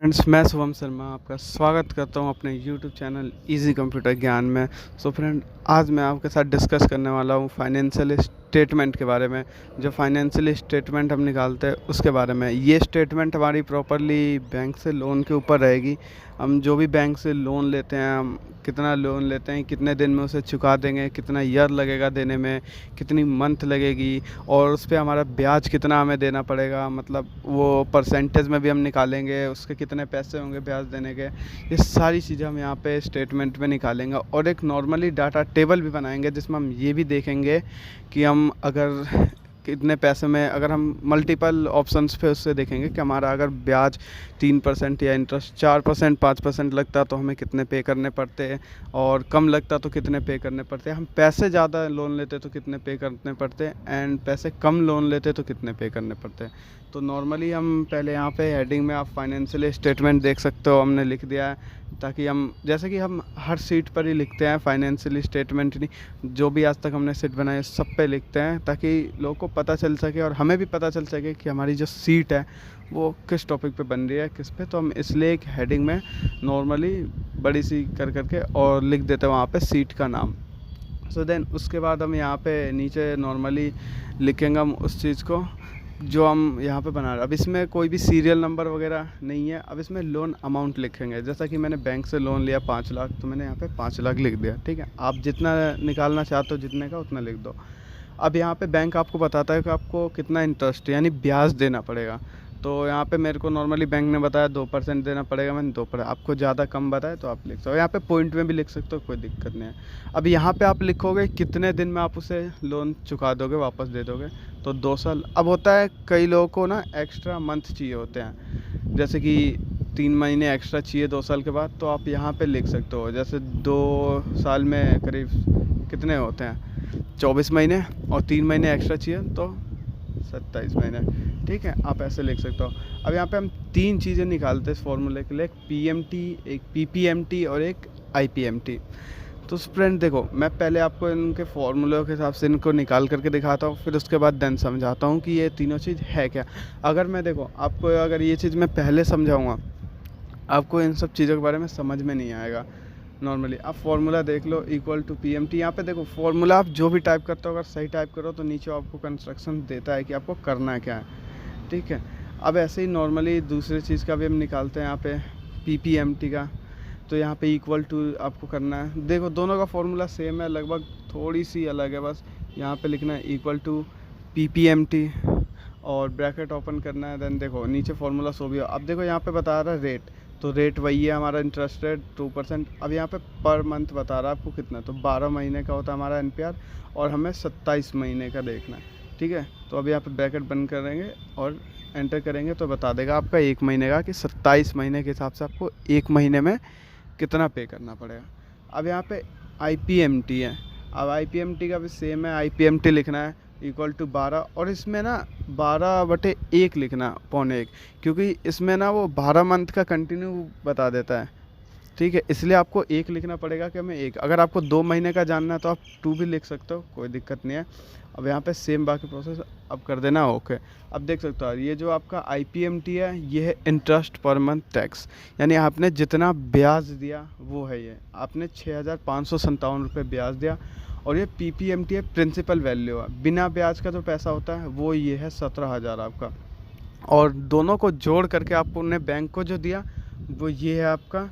Friends, मैं शुभम शर्मा आपका स्वागत करता हूं अपने यूट्यूब चैनल इजी कंप्यूटर ज्ञान में। सो फ्रेंड, आज मैं आपके साथ डिस्कस करने वाला हूं फाइनेंशियल स्टेटमेंट के बारे में। जो फाइनेंशियल स्टेटमेंट हम निकालते हैं उसके बारे में। ये स्टेटमेंट हमारी प्रॉपरली बैंक से लोन के ऊपर रहेगी। हम जो भी बैंक से लोन लेते हैं, हम कितना लोन लेते हैं, कितने दिन में उसे चुका देंगे, कितना ईयर लगेगा देने में, कितनी मंथ लगेगी, और उस पे हमारा ब्याज कितना हमें देना पड़ेगा, मतलब वो परसेंटेज में भी हम निकालेंगे, उसके कितने पैसे होंगे ब्याज देने के। ये सारी चीज़ें हम यहाँ पे स्टेटमेंट में निकालेंगे और एक नॉर्मली डाटा टेबल भी बनाएंगे जिसमें हम ये भी देखेंगे कि हम अगर कितने पैसे में, अगर हम मल्टीपल ऑप्शंस पे उससे देखेंगे कि हमारा अगर ब्याज 3% या इंटरेस्ट 4% 5% लगता तो हमें कितने पे करने पड़ते हैं, और कम लगता तो कितने पे करने पड़ते हैं। हम पैसे ज़्यादा लोन लेते तो कितने पे करने पड़ते हैं, एंड पैसे कम लोन लेते तो कितने पे करने पड़ते हैं। तो नॉर्मली हम पहले यहाँ पे हेडिंग में आप फाइनेंशियल स्टेटमेंट देख सकते हो, हमने लिख दिया है, ताकि हम जैसे कि हम हर सीट पर ही लिखते हैं फाइनेंशियल स्टेटमेंट, नहीं जो भी आज तक हमने सीट बनाए सब पे लिखते हैं, ताकि लोगों को पता चल सके और हमें भी पता चल सके कि हमारी जो सीट है वो किस टॉपिक पे बन रही है, किस पे। तो हम इसलिए एक हेडिंग में नॉर्मली बड़ी सी कर करके और लिख देते हैं वहाँ पे सीट का नाम। सो देन उसके बाद हम यहाँ पे नीचे नॉर्मली लिखेंगे हम उस चीज़ को जो हम यहाँ पे बना रहे हैं। अब इसमें कोई भी सीरियल नंबर वगैरह नहीं है। अब इसमें लोन अमाउंट लिखेंगे, जैसा कि मैंने बैंक से लोन लिया 5 लाख, तो मैंने यहाँ पे 5 लाख लिख दिया। ठीक है, आप जितना निकालना चाहते हो जितने का उतना लिख दो। अब यहाँ पे बैंक आपको बताता है कि आपको कितना इंटरेस्ट यानी ब्याज देना पड़ेगा। तो यहाँ पे मेरे को नॉर्मली बैंक ने बताया 2% देना पड़ेगा, मैंने 2%। आपको ज़्यादा कम बताए तो आप लिख सकते हो, यहाँ पे पॉइंट में भी लिख सकते हो, कोई दिक्कत नहीं है। अब यहाँ पे आप लिखोगे कितने दिन में आप उसे लोन चुका दोगे, वापस दे दोगे, तो 2 साल। अब होता है कई लोगों को ना एक्स्ट्रा मंथ चाहिए होते हैं, जैसे कि 3 महीने एक्स्ट्रा चाहिए 2 साल के बाद, तो आप यहाँ पे लिख सकते हो। जैसे 2 साल में करीब कितने होते हैं, 24 महीने, और 3 महीने एक्स्ट्रा चाहिए तो 27 महीने। ठीक है, आप ऐसे लिख सकते हो। अब यहाँ पे हम 3 चीज़ें निकालते हैं इस फॉर्मूले के लिए, एक पीएमटी, एक पीपीएमटी और एक आईपीएमटी। तो फ्रेंड देखो, मैं पहले आपको इनके फॉर्मूलों के हिसाब से इनको निकाल करके दिखाता हूँ, फिर उसके बाद देन समझाता हूँ कि ये तीनों चीज़ है क्या। अगर मैं देखो आपको, अगर ये चीज़ मैं पहले समझाऊँगा, आपको इन सब चीज़ों के बारे में समझ में नहीं आएगा। नॉर्मली आप फार्मूला देख लो, इक्वल टू पीएमटी। यहाँ पे देखो फार्मूला आप जो भी टाइप करते हो, अगर सही टाइप करो तो नीचे आपको कंस्ट्रक्शन देता है कि आपको करना क्या है। ठीक है, अब ऐसे ही नॉर्मली दूसरी चीज़ का भी हम निकालते हैं यहाँ पे, पीपीएमटी का। तो यहाँ पे इक्वल टू आपको करना है। देखो दोनों का फार्मूला सेम है, लगभग थोड़ी सी अलग है, बस यहाँ पे लिखना है इक्वल टू पीपीएमटी और ब्रैकेट ओपन करना है। देन देखो नीचे फार्मूला सो भी हो। अब देखो यहाँ पे बता रहा है रेट, तो रेट वही है हमारा, इंटरेस्ट रेट 2%। अब यहाँ पे पर मंथ बता रहा है आपको कितना, तो 12 महीने का होता है हमारा एनपीआर, और हमें 27 महीने का देखना है। ठीक है, तो अब यहाँ पे ब्रैकेट बंद करेंगे और एंटर करेंगे तो बता देगा आपका 1 महीने का कि 27 महीने के हिसाब से आपको 1 महीने में कितना पे करना पड़ेगा। अब यहाँ पे आईपीएमटी है। अब आईपीएमटी का भी सेम है, आईपीएमटी लिखना है इक्वल टू 12, और इसमें ना 12/1 लिखना, पौने 1, क्योंकि इसमें ना वो 12 मंथ का कंटिन्यू बता देता है। ठीक है, इसलिए आपको 1 लिखना पड़ेगा कि हमें 1। अगर आपको 2 महीने का जानना है तो आप 2 भी लिख सकते हो, कोई दिक्कत नहीं है। अब यहाँ पे सेम बाकी प्रोसेस अब कर देना, ओके। अब देख सकते हो ये जो आपका आईपीएमटी है, ये है इंटरेस्ट पर मंथ टैक्स, यानी आपने जितना ब्याज दिया वो है। ये आपने 6,557 रुपये ब्याज दिया, और ये पीपीएमटी है, प्रिंसिपल वैल्यू है, बिना ब्याज का जो पैसा होता है वो ये है 17,000 आपका। और दोनों को जोड़ करके आपको उन्हें बैंक को जो दिया वो ये है आपका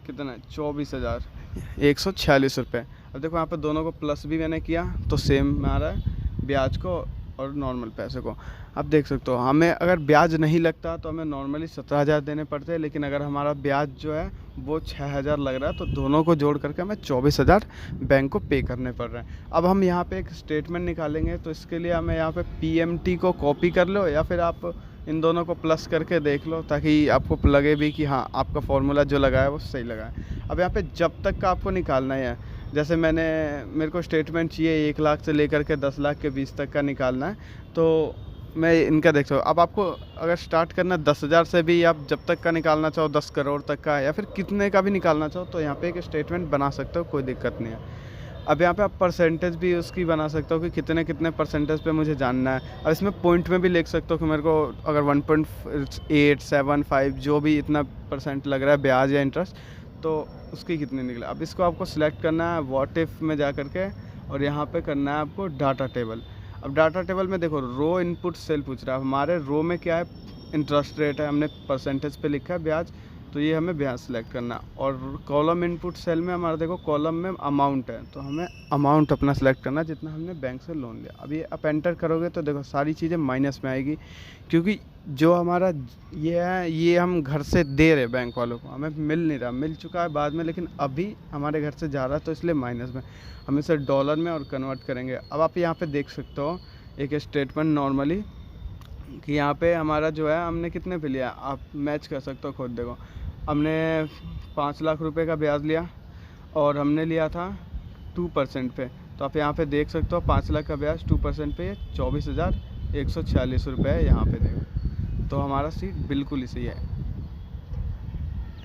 कितना, 24,146 रुपये। अब देखो यहाँ पर दोनों को प्लस भी मैंने किया तो सेम आ रहा है ब्याज को और नॉर्मल पैसे को। अब देख सकते हो, हमें अगर ब्याज नहीं लगता तो हमें नॉर्मली 17,000 देने पड़ते हैं, लेकिन अगर हमारा ब्याज जो है वो 6,000 लग रहा है तो दोनों को जोड़ करके हमें 24,000 बैंक को पे करने पड़ रहे हैं। अब हम यहाँ पे एक स्टेटमेंट निकालेंगे, तो इसके लिए हमें यहाँ पे पीएमटी को कॉपी कर लो, या फिर आप इन दोनों को प्लस करके देख लो, ताकि आपको लगे भी कि हाँ आपका फार्मूला जो लगा है वो सही लगा है। अब यहाँ पे जब तक का आपको निकालना है, जैसे मेरे को स्टेटमेंट चाहिए 1 लाख से लेकर के 10 लाख के बीच तक का निकालना है, तो मैं इनका देख सकता हूँ। अब आपको अगर स्टार्ट करना 10,000 से भी, आप जब तक का निकालना चाहो 10 करोड़ तक का, या फिर कितने का भी निकालना चाहो, तो यहाँ पे एक स्टेटमेंट बना सकते हो, कोई दिक्कत नहीं है। अब यहाँ पे आप परसेंटेज भी उसकी बना सकते हो कि कितने कितने परसेंटेज पे मुझे जानना है। अब इसमें पॉइंट में भी लिख सकते हो कि मेरे को अगर 1.875 जो भी इतना परसेंट लग रहा है ब्याज या इंटरेस्ट, तो उसकी कितनी निकले। अब इसको आपको सिलेक्ट करना है व्हाट इफ में जा करके, और यहाँ पे करना है आपको डाटा टेबल। अब डाटा टेबल में देखो रो इनपुट सेल पूछ रहा है, हमारे रो में क्या है, इंटरेस्ट रेट है, हमने परसेंटेज पे लिखा है ब्याज, तो ये हमें ब्याज सेलेक्ट करना है। और कॉलम इनपुट सेल में हमारा देखो कॉलम में अमाउंट है, तो हमें अमाउंट अपना सेलेक्ट करना है जितना हमने बैंक से लोन लिया। अब ये आप एंटर करोगे तो देखो सारी चीज़ें माइनस में आएगी, क्योंकि जो हमारा ये है ये हम घर से दे रहे बैंक वालों को, हमें मिल नहीं रहा, मिल चुका है बाद में लेकिन अभी हमारे घर से जा रहा है, तो इसलिए माइनस में। हम इसे डॉलर में और कन्वर्ट करेंगे। अब आप यहाँ पे देख सकते हो एक स्टेटमेंट नॉर्मली कि यहाँ पे हमारा जो है हमने कितने पे लिया, आप मैच कर सकते हो खुद। देखो हमने 5 लाख रुपए का ब्याज लिया और हमने लिया था 2% पे, तो आप यहाँ पे देख सकते हो 5 लाख का ब्याज 2% पे 24,146 रुपये है यहाँ पे। देखो तो हमारा सीट बिल्कुल ही सही है।